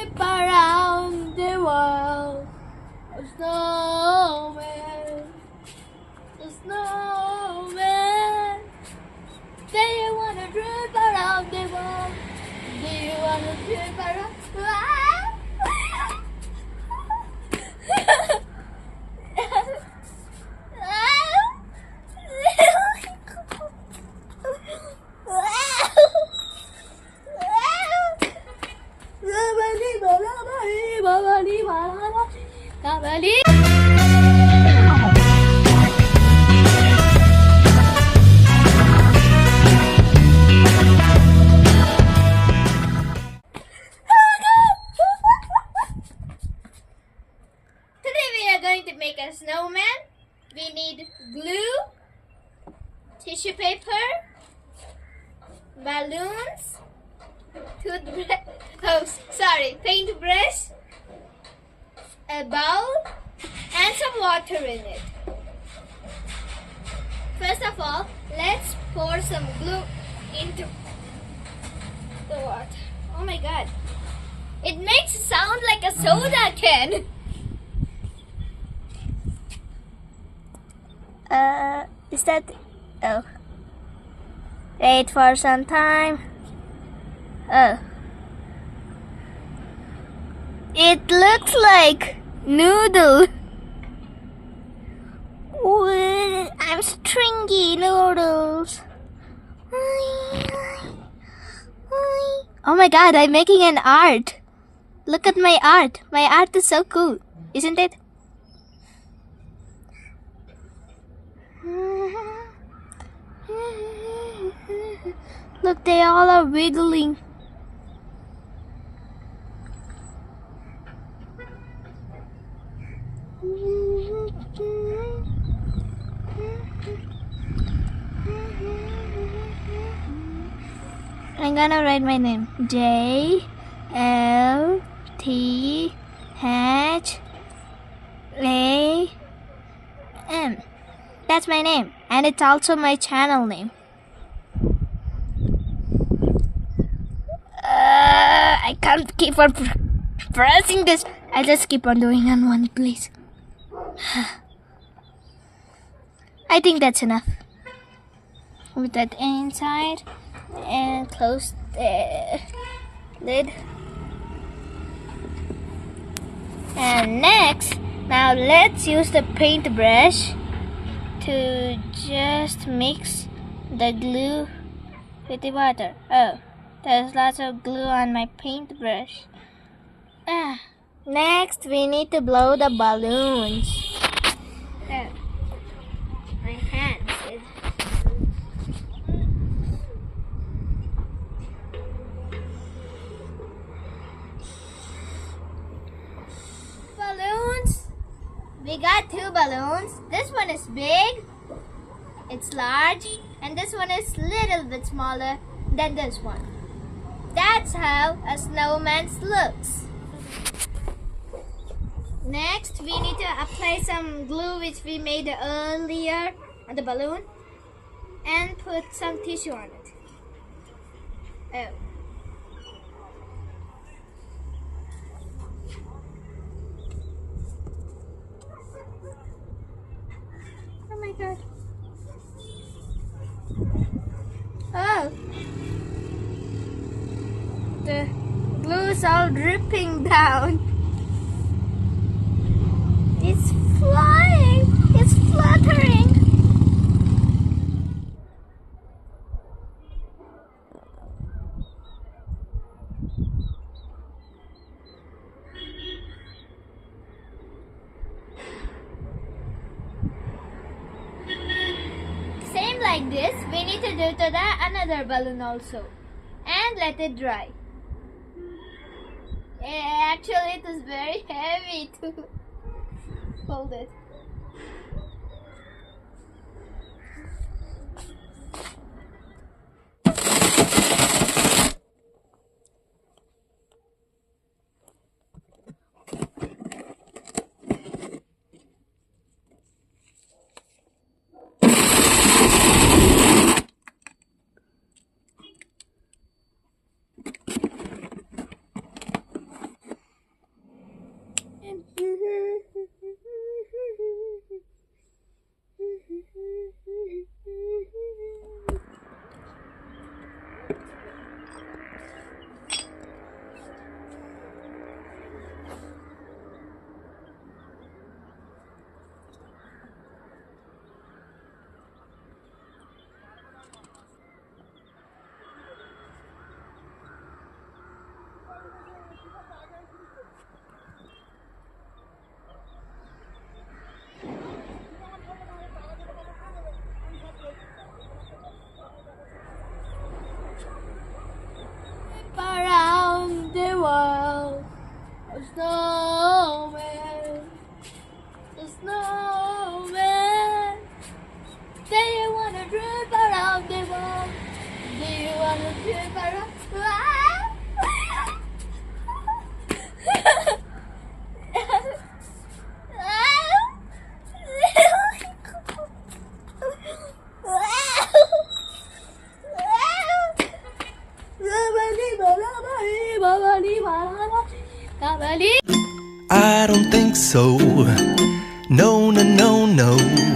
trip around the world. A snowman, a snowman. Do you wanna trip around the world? Do you wanna trip around? Going to make a snowman. We need glue, tissue paper, balloons, paintbrush, a bowl, and some water in it. First of all, let's pour some glue into the water. Oh my god, it makes it sound like a soda can. Is that... Oh. Wait for some time. Oh. It looks like noodle. Ooh, I'm stringy noodles. Oh my god, I'm making an art. Look at my art. My art is so cool, isn't it? Look, they all are wiggling. I'm gonna write my name. JLTHAM. That's my name, and it's also my channel name. I can't keep on pressing this. I just keep on doing on one place. I think that's enough. Put that inside and close the lid. And next, now let's use the paintbrush to just mix the glue with the water. Oh, there's lots of glue on my paintbrush. Next, we need to blow the balloons. Oh, my hands. Balloons. We got two balloons. This one is big, it's large, and this one is little bit smaller than this one. That's how a snowman looks. Next, we need to apply some glue which we made earlier on the balloon and put some tissue on it. Oh. Oh my god. Oh. The glue is all dripping down. It's flying. It's fluttering. Same like this, we need to do to the another balloon also. And let it dry. Actually, it is very heavy to hold it. I don't think so. No, no, no, no.